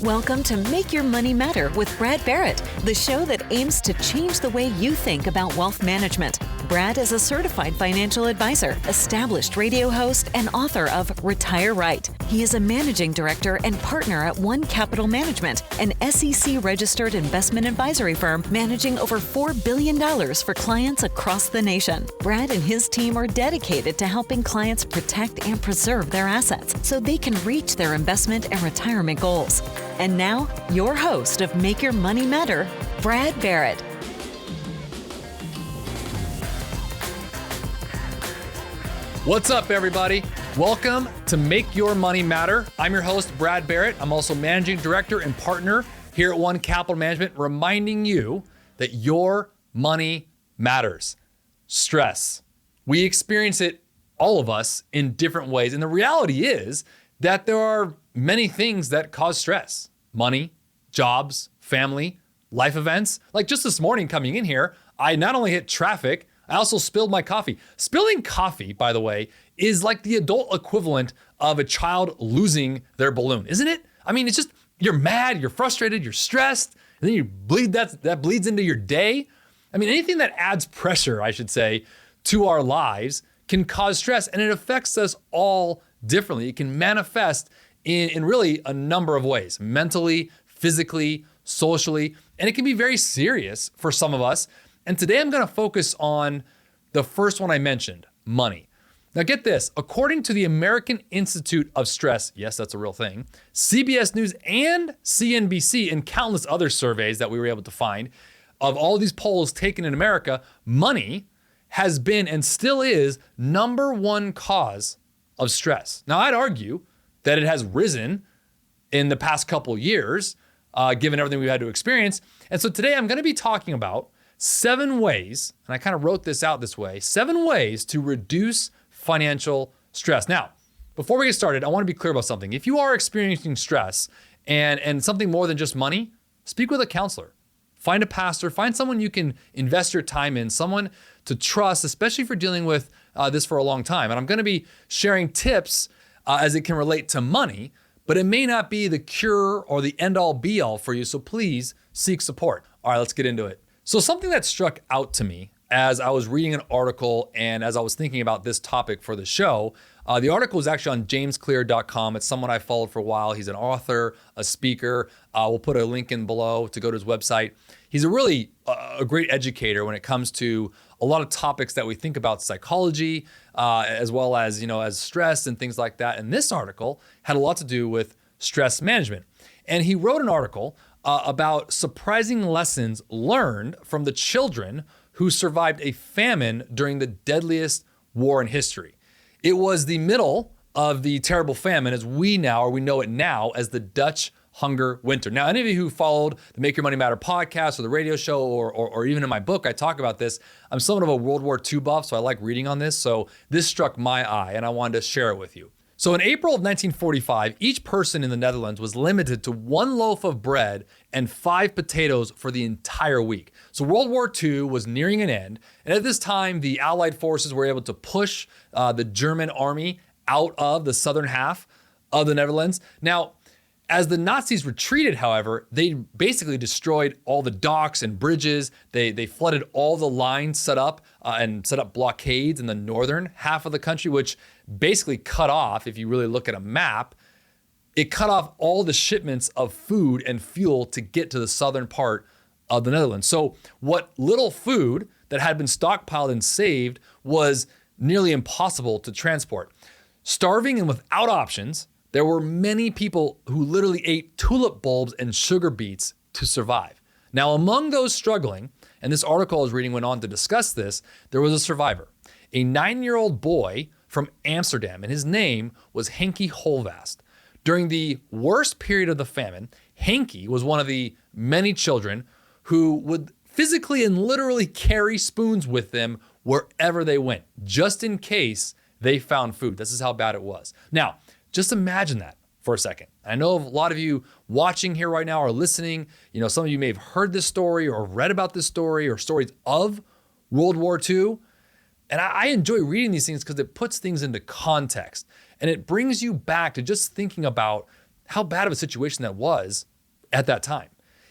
Welcome to Make Your Money Matter with Brad Barrett, the show that aims to change the way you think about wealth management. Brad is a certified financial advisor, established radio host, and author of Retire Right. He is a managing director and partner at One Capital Management, an SEC-registered investment advisory firm managing over $4 billion for clients across the nation. Brad and his team are dedicated to helping clients protect and preserve their assets so they can reach their investment and retirement goals. And now, your host of Make Your Money Matter, Brad Barrett. What's up, everybody? Welcome to Make Your Money Matter. I'm your host, Brad Barrett. I'm also managing director and partner here at One Capital Management, reminding you that your money matters. Stress. We experience it, all of us, in different ways. And the reality is that there are many things that cause stress. Money, jobs, family, life events. Like just this morning coming in here, I not only hit traffic, I also spilled my coffee. Spilling coffee, by the way, is like the adult equivalent of a child losing their balloon, isn't it? I mean, it's just, you're mad, you're frustrated, you're stressed, and then you bleed, that bleeds into your day. I mean, anything that adds pressure, I should say, to our lives can cause stress, and it affects us all differently. It can manifest in really a number of ways, mentally, physically, socially, and it can be very serious for some of us. And today I'm going to focus on the first one I mentioned, money. Now get this, according to the American Institute of Stress, yes, that's a real thing, CBS News and CNBC and countless other surveys that we were able to find of all these polls taken in America, money has been and still is number one cause of stress. Now I'd argue that it has risen in the past couple years, given everything we've had to experience. And so today I'm going to be talking about 7 ways, and I kind of wrote this out this way, 7 ways to reduce financial stress. Now, before we get started, I want to be clear about something. If you are experiencing stress and something more than just money, speak with a counselor. Find a pastor, find someone you can invest your time in, someone to trust, especially if you're dealing with this for a long time. And I'm going to be sharing tips as it can relate to money, but it may not be the cure or the end-all be-all for you, so please seek support. All right, let's get into it. So something that struck out to me as I was reading an article and as I was thinking about this topic for the show, the article was actually on jamesclear.com. It's someone I followed for a while. He's an author, a speaker. We'll put a link in below to go to his website. He's a really a great educator when it comes to a lot of topics that we think about psychology, as well as, as stress and things like that. And this article had a lot to do with stress management. And he wrote an article about surprising lessons learned from the children who survived a famine during the deadliest war in history. It was the middle of the terrible famine as we know it now as the Dutch hunger winter. Now, any of you who followed the Make Your Money Matter podcast or the radio show or even in my book, I talk about this. I'm somewhat of a World War II buff, so I like reading on this. So this struck my eye and I wanted to share it with you. So in April of 1945, each person in the Netherlands was limited to 1 loaf of bread and 5 potatoes for the entire week. So World War II was nearing an end. And at this time, the Allied forces were able to push the German army out of the southern half of the Netherlands. Now, as the Nazis retreated, however, they basically destroyed all the docks and bridges. They flooded all the lines set up and set up blockades in the northern half of the country, which basically cut off, if you really look at a map, it cut off all the shipments of food and fuel to get to the southern part of the Netherlands. So what little food that had been stockpiled and saved was nearly impossible to transport. Starving and without options, there were many people who literally ate tulip bulbs and sugar beets to survive. Now, among those struggling, and this article I was reading went on to discuss this, there was a survivor, a 9-year-old boy from Amsterdam, and his name was Henkie Holvast. During the worst period of the famine, Henkie was one of the many children who would physically and literally carry spoons with them wherever they went, just in case they found food. This is how bad it was. Now, just imagine that for a second. I know a lot of you watching here right now or listening, some of you may have heard this story or read about this story or stories of World War II. And I enjoy reading these things because it puts things into context and it brings you back to just thinking about how bad of a situation that was at that time.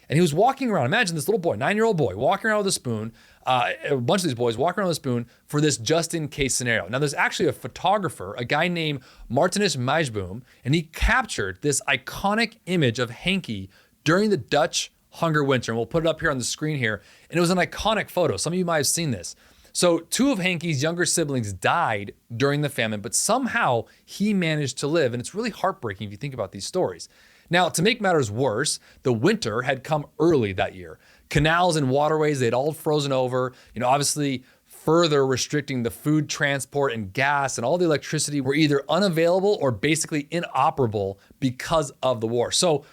And he was walking around. Imagine this little boy, 9-year-old boy, walking around with a spoon, a bunch of these boys walking around with a spoon for this just-in-case scenario. Now, there's actually a photographer, a guy named Martinus Majboom, and he captured this iconic image of Henkie during the Dutch hunger winter. And we'll put it up here on the screen here. And it was an iconic photo. Some of you might have seen this. So 2 of Henkie's younger siblings died during the famine, but somehow he managed to live. And it's really heartbreaking if you think about these stories. Now, to make matters worse, the winter had come early that year. Canals and waterways, they'd all frozen over, obviously further restricting the food transport and gas, and all the electricity were either unavailable or basically inoperable because of the war. So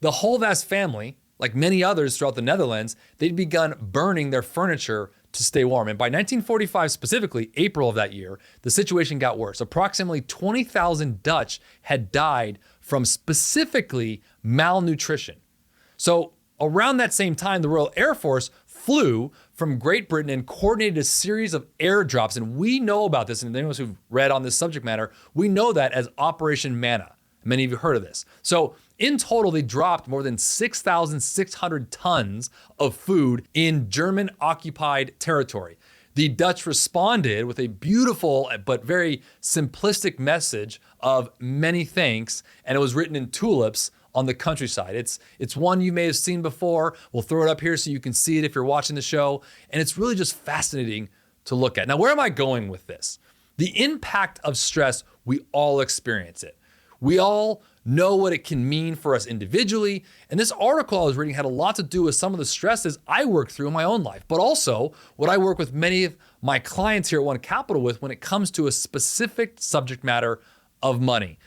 the Holvast family, like many others throughout the Netherlands, they'd begun burning their furniture to stay warm. And by 1945, specifically April of that year, the situation got worse. Approximately 20,000 Dutch had died from specifically malnutrition. So around that same time, the Royal Air Force flew from Great Britain and coordinated a series of airdrops. And we know about this, and those of us who've read on this subject matter, we know that as Operation Manna. Many of you heard of this. So in total, they dropped more than 6,600 tons of food in German-occupied territory. The Dutch responded with a beautiful but very simplistic message of many thanks, and it was written in tulips on the countryside. It's one you may have seen before. We'll throw it up here so you can see it if you're watching the show, and it's really just fascinating to look at. Now, where am I going with this? The impact of stress, we all experience it. We all know what it can mean for us individually. And this article I was reading had a lot to do with some of the stresses I work through in my own life, but also what I work with many of my clients here at One Capital with when it comes to a specific subject matter of money.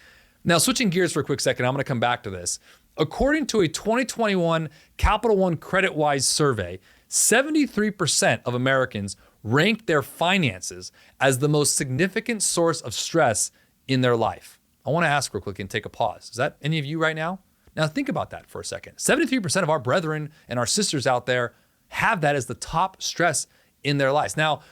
Now, switching gears for a quick second, I'm going to come back to this. According to a 2021 Capital One CreditWise survey, 73% of Americans ranked their finances as the most significant source of stress in their life. I want to ask real quick and take a pause. Is that any of you right now? Now think about that for a second. 73% of our brethren and our sisters out there have that as the top stress in their lives. Now,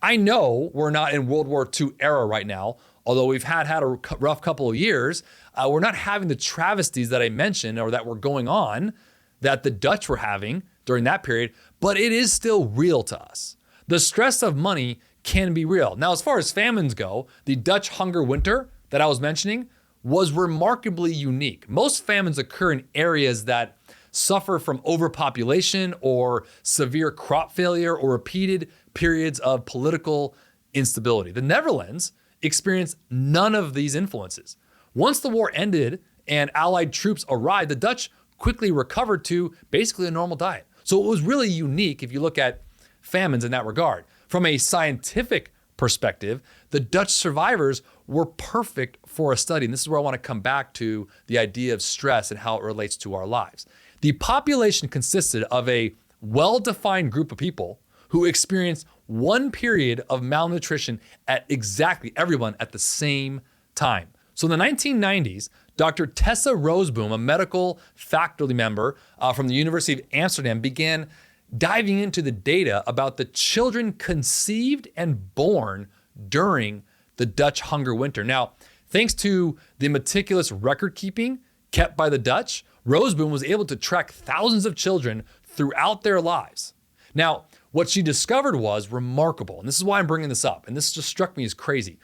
I know we're not in World War II era right now, although we've had a rough couple of years. We're not having the travesties that I mentioned or that were going on that the Dutch were having during that period, but it is still real to us. The stress of money can be real. Now, as far as famines go, the Dutch hunger winter that I was mentioning was remarkably unique. Most famines occur in areas that suffer from overpopulation or severe crop failure or repeated periods of political instability. The Netherlands experienced none of these influences. Once the war ended and Allied troops arrived, the Dutch quickly recovered to basically a normal diet. So it was really unique if you look at famines in that regard. From a scientific perspective, the Dutch survivors were perfect for a study. And this is where I want to come back to the idea of stress and how it relates to our lives. The population consisted of a well-defined group of people who experienced one period of malnutrition at exactly everyone at the same time. So in the 1990s, Dr. Tessa Roosboom, a medical faculty member from the University of Amsterdam, began diving into the data about the children conceived and born during the Dutch hunger winter. Now, thanks to the meticulous record keeping kept by the Dutch, Roosboom was able to track thousands of children throughout their lives. Now, what she discovered was remarkable, and this is why I'm bringing this up, and this just struck me as crazy.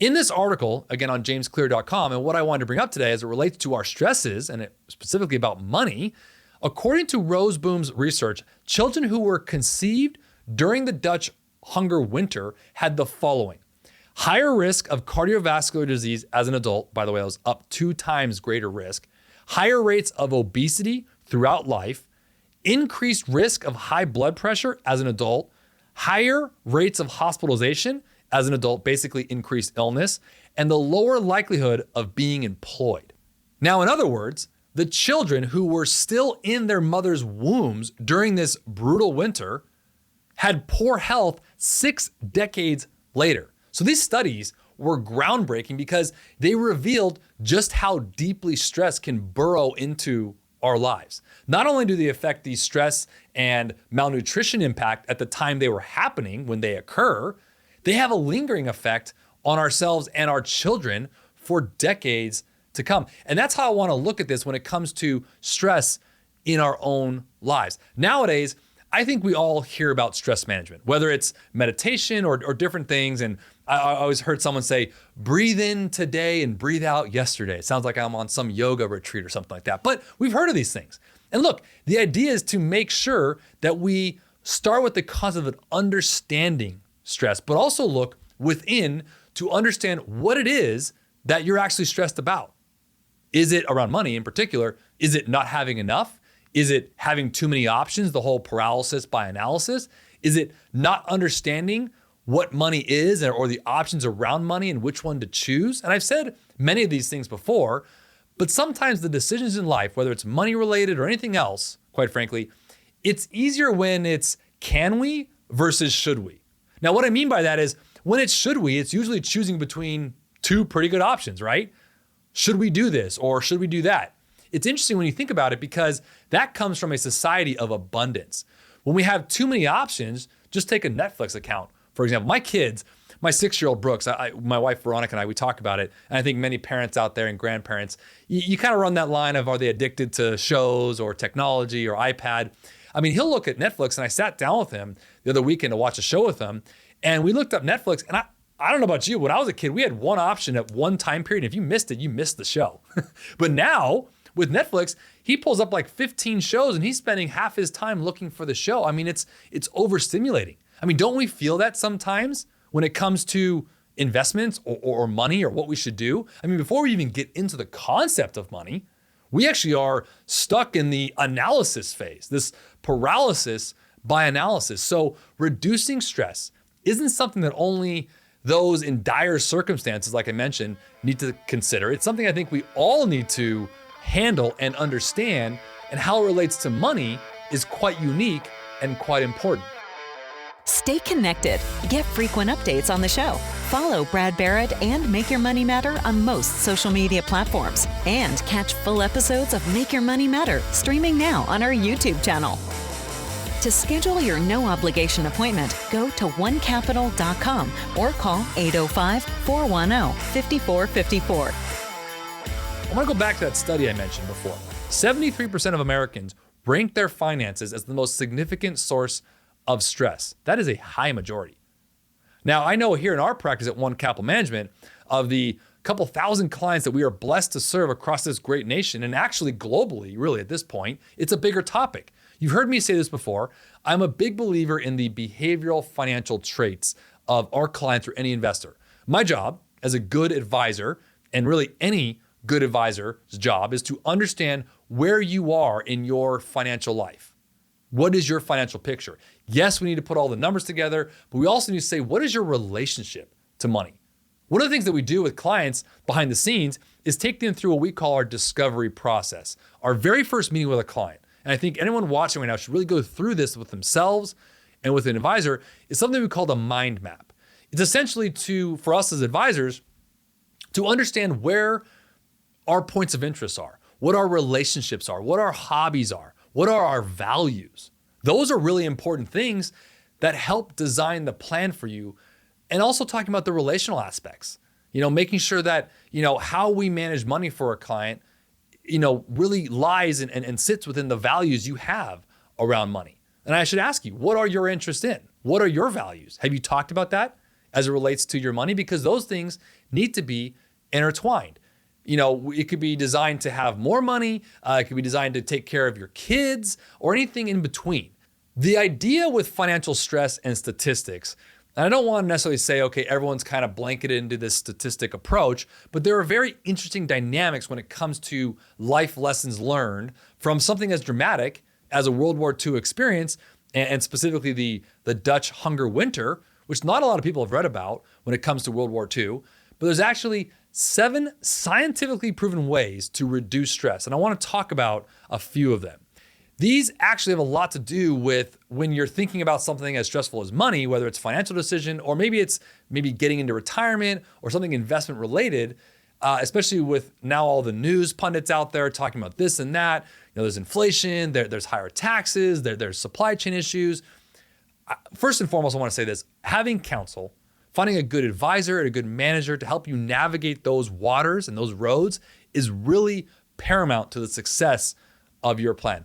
In this article, again on jamesclear.com, and what I wanted to bring up today as it relates to our stresses, and specifically about money, according to Roosboom's research, children who were conceived during the Dutch hunger winter had the following: higher risk of cardiovascular disease as an adult, by the way, that was up 2 times greater risk, higher rates of obesity throughout life, increased risk of high blood pressure as an adult, higher rates of hospitalization as an adult, basically increased illness, and the lower likelihood of being employed. Now, in other words, the children who were still in their mother's wombs during this brutal winter had poor health 6 decades later. So these studies were groundbreaking because they revealed just how deeply stress can burrow into our lives. Not only do they affect the stress and malnutrition impact at the time they were happening when they occur, they have a lingering effect on ourselves and our children for decades to come. And that's how I want to look at this when it comes to stress in our own lives. Nowadays, I think we all hear about stress management, whether it's meditation or different things. And I always heard someone say, breathe in today and breathe out yesterday. It sounds like I'm on some yoga retreat or something like that. But we've heard of these things. And look, the idea is to make sure that we start with the concept of understanding stress, but also look within to understand what it is that you're actually stressed about. Is it around money in particular? Is it not having enough? Is it having too many options, the whole paralysis by analysis? Is it not understanding what money is or the options around money and which one to choose? And I've said many of these things before, but sometimes the decisions in life, whether it's money related or anything else, quite frankly, it's easier when it's can we versus should we. Now, what I mean by that is when it's should we, it's usually choosing between two pretty good options, right? Should we do this or should we do that? It's interesting when you think about it because that comes from a society of abundance. When we have too many options, just take a Netflix account. For example, my kids, my 6-year-old Brooks, my wife Veronica and I, we talk about it. And I think many parents out there and grandparents, you kind of run that line of are they addicted to shows or technology or iPad? I mean, he'll look at Netflix and I sat down with him the other weekend to watch a show with him. And we looked up Netflix and I don't know about you, when I was a kid, we had one option at one time period. If you missed it, you missed the show. But now with Netflix, he pulls up like 15 shows and he's spending half his time looking for the show. I mean, it's overstimulating. I mean, don't we feel that sometimes when it comes to investments or money or what we should do? I mean, before we even get into the concept of money, we actually are stuck in the analysis phase, this paralysis by analysis. So reducing stress isn't something that only those in dire circumstances, like I mentioned, need to consider. It's something I think we all need to handle and understand, and how it relates to money is quite unique and quite important. Stay connected. Get frequent updates on the show. Follow Brad Barrett and Make Your Money Matter on most social media platforms. And catch full episodes of Make Your Money Matter streaming now on our YouTube channel. To schedule your no-obligation appointment, go to onecapital.com or call 805-410-5454. I want to go back to that study I mentioned before. 73% of Americans rank their finances as the most significant source of stress. That is a high majority. Now, I know here in our practice at One Capital Management, of the couple thousand clients that we are blessed to serve across this great nation, and actually globally, really at this point, it's a bigger topic. You've heard me say this before. I'm a big believer in the behavioral financial traits of our clients or any investor. My job as a good advisor, and really any good advisor's job, is to understand where you are in your financial life. What is your financial picture? Yes, we need to put all the numbers together, but we also need to say, what is your relationship to money? One of the things that we do with clients behind the scenes is take them through what we call our discovery process. Our very first meeting with a client, and I think anyone watching right now should really go through this with themselves and with an advisor, is something we call the mind map. It's essentially for us as advisors, to understand where our points of interest are, what our relationships are, what our hobbies are, what are our values. Those are really important things that help design the plan for you. And also talking about the relational aspects, making sure that, how we manage money for a client, really lies and sits within the values you have around money. And I should ask you, what are your interests in? What are your values? Have you talked about that as it relates to your money? Because those things need to be intertwined. It could be designed to have more money. It could be designed to take care of your kids or anything in between. The idea with financial stress and statistics, and I don't want to necessarily say, okay, everyone's kind of blanketed into this statistic approach, but there are very interesting dynamics when it comes to life lessons learned from something as dramatic as a World War II experience, and specifically the Dutch hunger winter, which not a lot of people have read about when it comes to World War II, but there's actually 7 scientifically proven ways to reduce stress. And I want to talk about a few of them. These actually have a lot to do with when you're thinking about something as stressful as money, whether it's a financial decision, or maybe it's getting into retirement or something investment related, especially with now all the news pundits out there talking about this and that. There's inflation, there's higher taxes, there's supply chain issues. First and foremost, I want to say this: having counsel, finding a good advisor and a good manager to help you navigate those waters and those roads is really paramount to the success of your plan.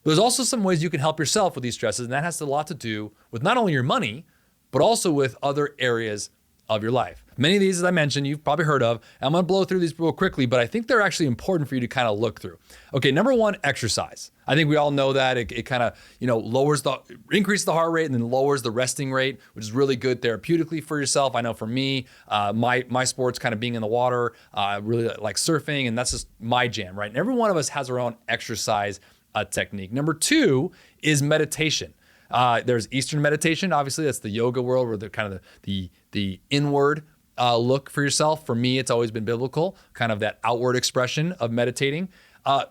There's also some ways you can help yourself with these stresses, and that has a lot to do with not only your money, but also with other areas of your life. Many of these, as I mentioned, you've probably heard of. I'm gonna blow through these real quickly, but I think they're actually important for you to kind of look through. Okay, number one, exercise. I think we all know that it kind of, increases the heart rate and then lowers the resting rate, which is really good therapeutically for yourself. I know for me, my sports kind of being in the water, really like surfing, and that's just my jam, right? And every one of us has our own exercise technique. Number two is meditation. There's Eastern meditation. Obviously, that's the yoga world where they're kind of the inward look for yourself. For me, it's always been biblical, kind of that outward expression of meditating.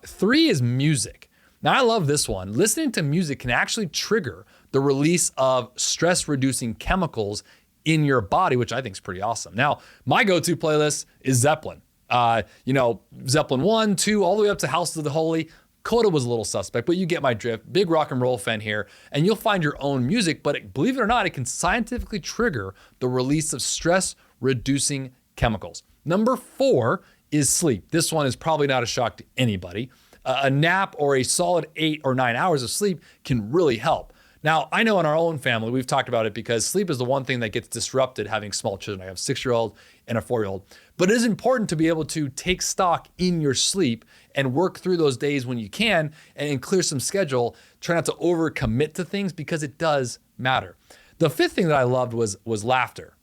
Three is music. Now, I love this one. Listening to music can actually trigger the release of stress-reducing chemicals in your body, which I think is pretty awesome. Now, my go-to playlist is Zeppelin. Zeppelin 1, 2, all the way up to House of the Holy. Coda was a little suspect, but you get my drift. Big rock and roll fan here, and you'll find your own music, but believe it or not, it can scientifically trigger the release of stress-reducing chemicals. Number four is sleep. This one is probably not a shock to anybody. A nap or a solid 8 or 9 hours of sleep can really help. Now, I know in our own family, we've talked about it because sleep is the one thing that gets disrupted having small children. I have a 6-year-old and a 4-year-old. But it is important to be able to take stock in your sleep and work through those days when you can and clear some schedule. Try not to overcommit to things because it does matter. The fifth thing that I loved was laughter.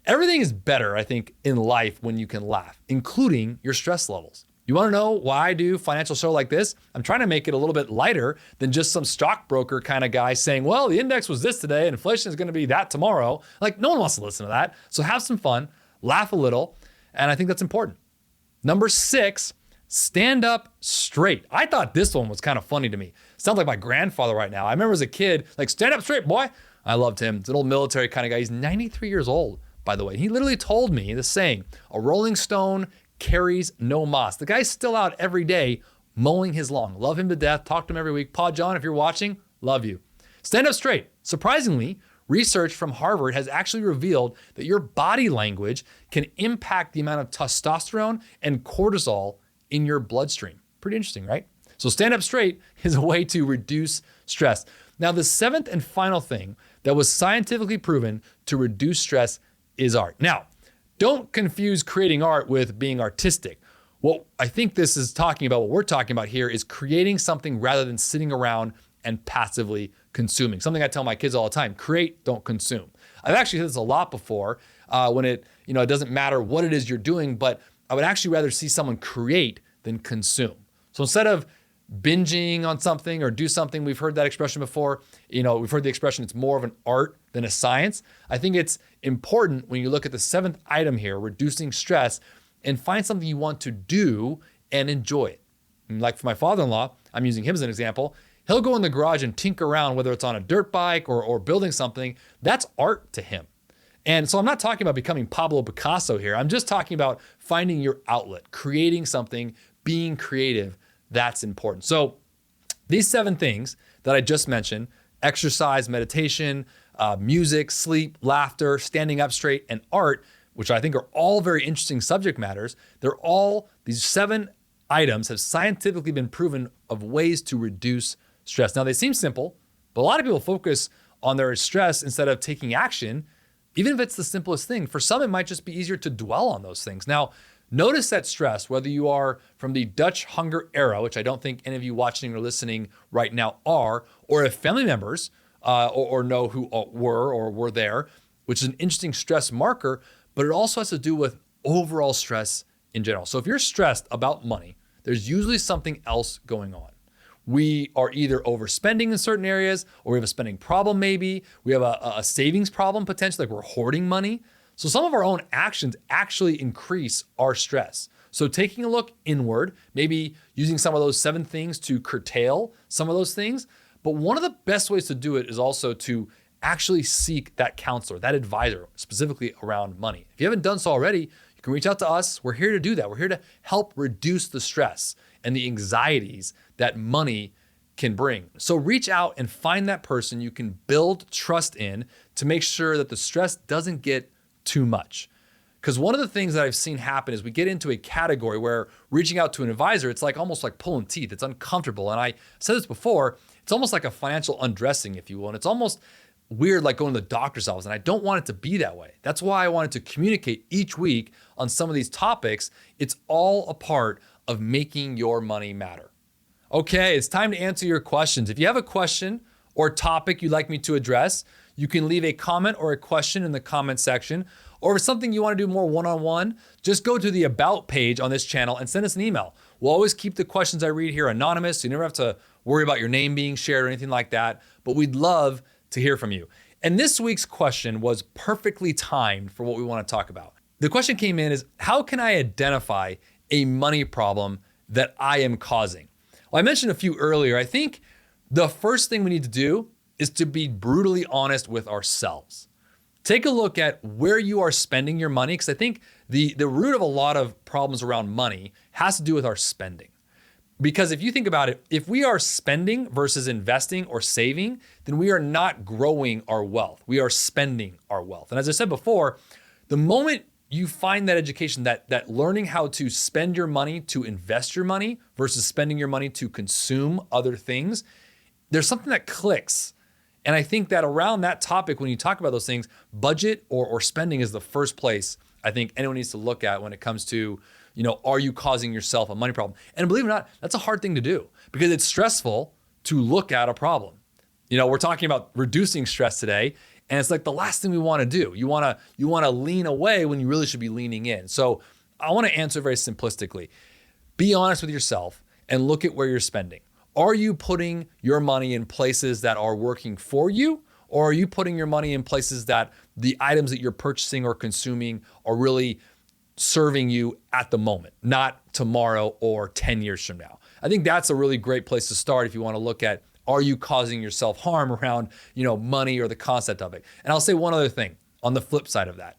Everything is better, I think, in life when you can laugh, including your stress levels. You want to know why I do a financial show like this? I'm trying to make it a little bit lighter than just some stockbroker kind of guy saying, well, the index was this today and inflation is going to be that tomorrow. Like, no one wants to listen to that. So have some fun, laugh a little, and I think that's important. Number 6, stand up straight. I thought this one was kind of funny to me. Sounds like my grandfather right now. I remember as a kid, like, stand up straight, boy. I loved him. He's an old military kind of guy. He's 93 years old, by the way. He literally told me the saying, a rolling stone carries no moss. The guy's still out every day mowing his lawn. Love him to death. Talk to him every week. Pa John, if you're watching, love you. Stand up straight. Surprisingly, research from Harvard has actually revealed that your body language can impact the amount of testosterone and cortisol in your bloodstream. Pretty interesting, right? So stand up straight is a way to reduce stress. Now, the 7th and final thing that was scientifically proven to reduce stress is art. Now, don't confuse creating art with being artistic. What I think this is talking about, what we're talking about here, is creating something rather than sitting around and passively consuming. Something I tell my kids all the time, create, don't consume. I've actually said this a lot before when it doesn't matter what it is you're doing, but I would actually rather see someone create than consume. So instead of binging on something or do something, we've heard that expression before. We've heard the expression, it's more of an art than a science. I think it's important when you look at the 7th item here, reducing stress, and find something you want to do and enjoy it. And like for my father-in-law, I'm using him as an example. He'll go in the garage and tinker around, whether it's on a dirt bike or building something. That's art to him. And so I'm not talking about becoming Pablo Picasso here. I'm just talking about finding your outlet, creating something, being creative. That's important. So these 7 things that I just mentioned, exercise, meditation, music, sleep, laughter, standing up straight, and art, which I think are all very interesting subject matters, these 7 items have scientifically been proven of ways to reduce stress. Now, they seem simple, but a lot of people focus on their stress instead of taking action, even if it's the simplest thing. For some, it might just be easier to dwell on those things. Now, notice that stress, whether you are from the Dutch hunger era, which I don't think any of you watching or listening right now are, or if family members or know who were there, which is an interesting stress marker, but it also has to do with overall stress in general. So if you're stressed about money, there's usually something else going on. We are either overspending in certain areas, or we have a spending problem maybe. We have a savings problem potentially, like we're hoarding money. So some of our own actions actually increase our stress. So taking a look inward, maybe using some of those 7 things to curtail some of those things. But one of the best ways to do it is also to actually seek that counselor, that advisor, specifically around money. If you haven't done so already, you can reach out to us. We're here to do that. We're here to help reduce the stress and the anxieties that money can bring. So reach out and find that person you can build trust in to make sure that the stress doesn't get too much. Because one of the things that I've seen happen is we get into a category where reaching out to an advisor, it's like almost like pulling teeth. It's uncomfortable. And I said this before, it's almost like a financial undressing, if you will. And it's almost weird like going to the doctor's office. And I don't want it to be that way. That's why I wanted to communicate each week on some of these topics. It's all a part of making your money matter. Okay, it's time to answer your questions. If you have a question or topic you'd like me to address, you can leave a comment or a question in the comment section. Or if it's something you want to do more one-on-one, just go to the About page on this channel and send us an email. We'll always keep the questions I read here anonymous, so you never have to worry about your name being shared or anything like that, but we'd love to hear from you. And this week's question was perfectly timed for what we want to talk about. The question came in is, how can I identify a money problem that I am causing? Well, I mentioned a few earlier. I think the first thing we need to do is to be brutally honest with ourselves. Take a look at where you are spending your money, because I think the root of a lot of problems around money has to do with our spending. Because if you think about it, if we are spending versus investing or saving, then we are not growing our wealth. We are spending our wealth. And as I said before, the moment you find that education, that learning how to spend your money to invest your money versus spending your money to consume other things, there's something that clicks. And I think that around that topic, when you talk about those things, budget or spending is the first place I think anyone needs to look at when it comes to, are you causing yourself a money problem? And believe it or not, that's a hard thing to do because it's stressful to look at a problem. We're talking about reducing stress today, and it's like the last thing we want to do. You want to lean away when you really should be leaning in. So I want to answer very simplistically. Be honest with yourself and look at where you're spending. Are you putting your money in places that are working for you? Or are you putting your money in places that the items that you're purchasing or consuming are really serving you at the moment, not tomorrow or 10 years from now? I think that's a really great place to start if you want to look at, are you causing yourself harm around, money or the concept of it? And I'll say one other thing on the flip side of that.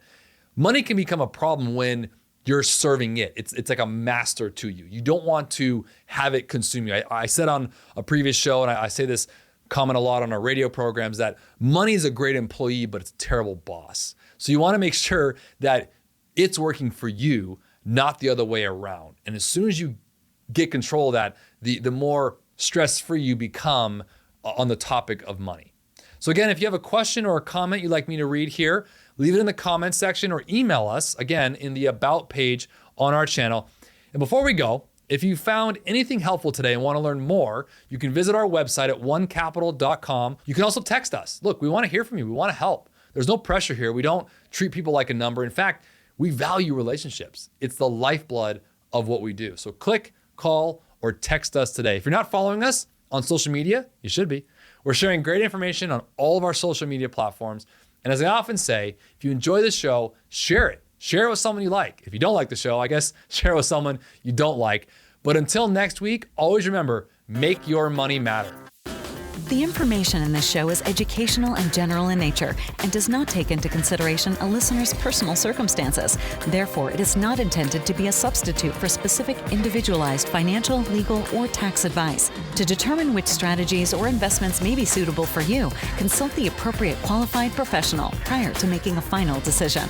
Money can become a problem when you're serving it. It's like a master to you. You don't want to have it consume you. I said on a previous show, and I say this comment a lot on our radio programs, that money is a great employee, but it's a terrible boss. So you want to make sure that it's working for you, not the other way around. And as soon as you get control of that, the more stress-free you become on the topic of money. So again, if you have a question or a comment you'd like me to read here, leave it in the comment section or email us, again, in the About page on our channel. And before we go, if you found anything helpful today and want to learn more, you can visit our website at onecapital.com. You can also text us. Look, we want to hear from you. We want to help. There's no pressure here. We don't treat people like a number. In fact, we value relationships. It's the lifeblood of what we do. So click, call, or text us today. If you're not following us on social media, you should be. We're sharing great information on all of our social media platforms. And as I often say, if you enjoy this show, share it. Share it with someone you like. If you don't like the show, I guess share it with someone you don't like. But until next week, always remember, make your money matter. The information in this show is educational and general in nature and does not take into consideration a listener's personal circumstances. Therefore, it is not intended to be a substitute for specific individualized financial, legal, or tax advice. To determine which strategies or investments may be suitable for you, consult the appropriate qualified professional prior to making a final decision.